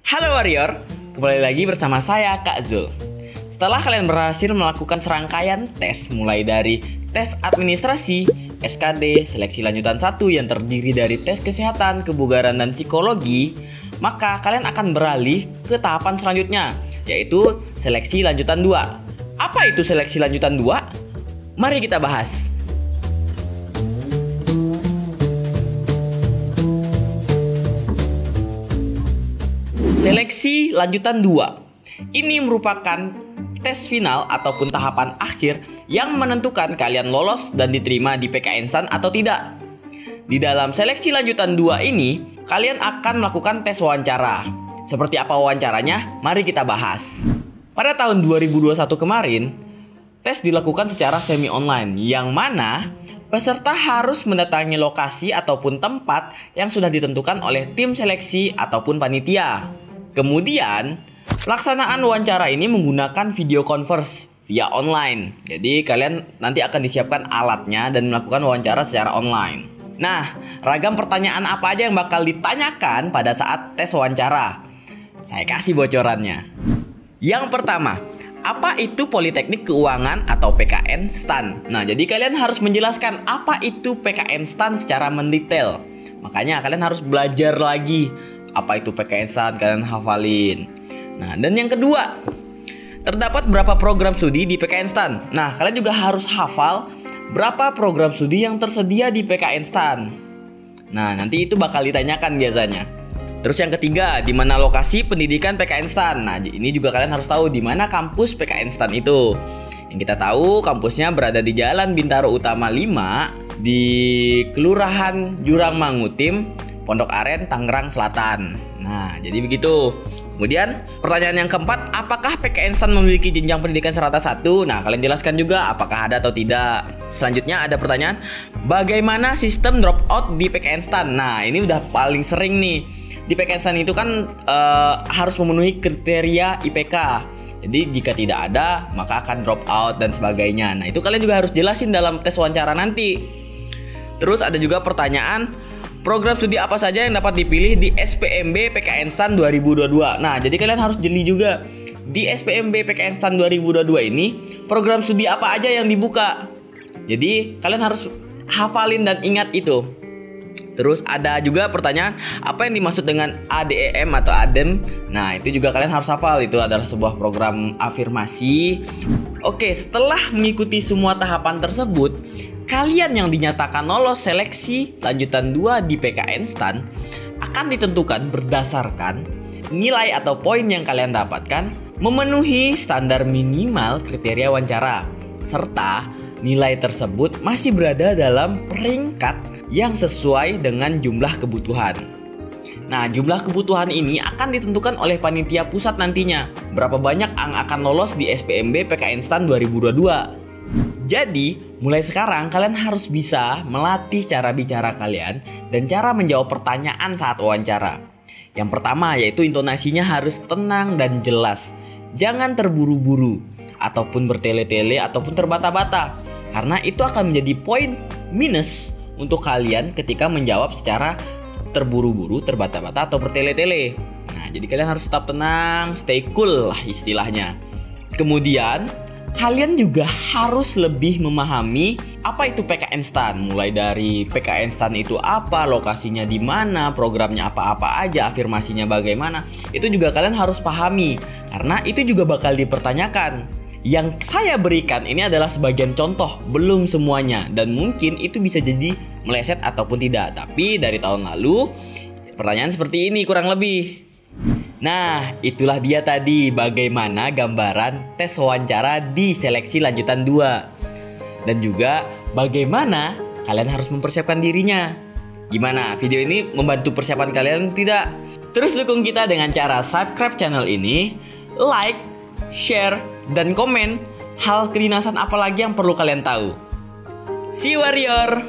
Halo Warrior, kembali lagi bersama saya Kak Zul. Setelah kalian berhasil melakukan serangkaian tes mulai dari tes administrasi, SKD, seleksi lanjutan 1 yang terdiri dari tes kesehatan, kebugaran, dan psikologi, maka kalian akan beralih ke tahapan selanjutnya, yaitu seleksi lanjutan 2. Apa itu seleksi lanjutan 2? Mari kita bahas. Seleksi lanjutan 2 ini merupakan tes final ataupun tahapan akhir yang menentukan kalian lolos dan diterima di PKN STAN atau tidak. Di dalam seleksi lanjutan 2 ini, kalian akan melakukan tes wawancara. Seperti apa wawancaranya? Mari kita bahas. Pada tahun 2021 kemarin, tes dilakukan secara semi online, yang mana peserta harus mendatangi lokasi ataupun tempat yang sudah ditentukan oleh tim seleksi ataupun panitia. Kemudian, pelaksanaan wawancara ini menggunakan video conference via online. Jadi kalian nanti akan disiapkan alatnya dan melakukan wawancara secara online. Nah, ragam pertanyaan apa aja yang bakal ditanyakan pada saat tes wawancara? Saya kasih bocorannya. Yang pertama, apa itu Politeknik Keuangan atau PKN STAN? Nah, jadi kalian harus menjelaskan apa itu PKN STAN secara mendetail. Makanya kalian harus belajar lagi apa itu PKN STAN, kalian hafalin. Nah, dan yang kedua, terdapat berapa program studi di PKN STAN? Nah, kalian juga harus hafal berapa program studi yang tersedia di PKN STAN. Nah, nanti itu bakal ditanyakan biasanya. Terus yang ketiga, di mana lokasi pendidikan PKN STAN? Nah, ini juga kalian harus tahu di mana kampus PKN STAN itu. Yang kita tahu kampusnya berada di Jalan Bintaro Utama 5 di Kelurahan Jurang Mangutim, Pondok Aren, Tangerang Selatan. Nah, jadi begitu. Kemudian pertanyaan yang keempat, apakah PKN STAN memiliki jenjang pendidikan serata 1? Nah, kalian jelaskan juga apakah ada atau tidak. Selanjutnya ada pertanyaan, bagaimana sistem dropout di PKN STAN? Nah, ini udah paling sering nih. Di PKN STAN itu kan harus memenuhi kriteria IPK. Jadi jika tidak ada, maka akan drop out dan sebagainya. Nah, itu kalian juga harus jelasin dalam tes wawancara nanti. Terus ada juga pertanyaan, program studi apa saja yang dapat dipilih di SPMB PKN STAN 2022? Nah, jadi kalian harus jeli juga. Di SPMB PKN STAN 2022 ini, program studi apa aja yang dibuka? Jadi, kalian harus hafalin dan ingat itu. Terus ada juga pertanyaan, apa yang dimaksud dengan ADEM atau ADEM? Nah, itu juga kalian harus hafal. Itu adalah sebuah program afirmasi. Oke, setelah mengikuti semua tahapan tersebut, kalian yang dinyatakan lolos seleksi lanjutan 2 di PKN STAN akan ditentukan berdasarkan nilai atau poin yang kalian dapatkan memenuhi standar minimal kriteria wawancara, serta nilai tersebut masih berada dalam peringkat yang sesuai dengan jumlah kebutuhan. Nah, jumlah kebutuhan ini akan ditentukan oleh panitia pusat nantinya. Berapa banyak yang akan lolos di SPMB PKN STAN 2022. Jadi, mulai sekarang kalian harus bisa melatih cara bicara kalian dan cara menjawab pertanyaan saat wawancara. Yang pertama yaitu intonasinya harus tenang dan jelas. Jangan terburu-buru ataupun bertele-tele ataupun terbata-bata, karena itu akan menjadi poin minus untuk kalian ketika menjawab secara terburu-buru, terbata-bata, atau bertele-tele. Nah, jadi kalian harus tetap tenang, stay cool lah istilahnya. Kemudian kalian juga harus lebih memahami apa itu PKN STAN. Mulai dari PKN STAN itu apa, lokasinya di mana, programnya apa-apa aja, afirmasinya bagaimana. Itu juga kalian harus pahami, karena itu juga bakal dipertanyakan. Yang saya berikan ini adalah sebagian contoh, belum semuanya. Dan mungkin itu bisa jadi meleset ataupun tidak. Tapi dari tahun lalu, pertanyaan seperti ini kurang lebih. Nah, itulah dia tadi bagaimana gambaran tes wawancara di seleksi lanjutan 2. Dan juga bagaimana kalian harus mempersiapkan dirinya. Gimana? Video ini membantu persiapan kalian tidak? Terus dukung kita dengan cara subscribe channel ini, like, share, dan komen hal kedinasan apa lagi yang perlu kalian tahu. See you Warrior!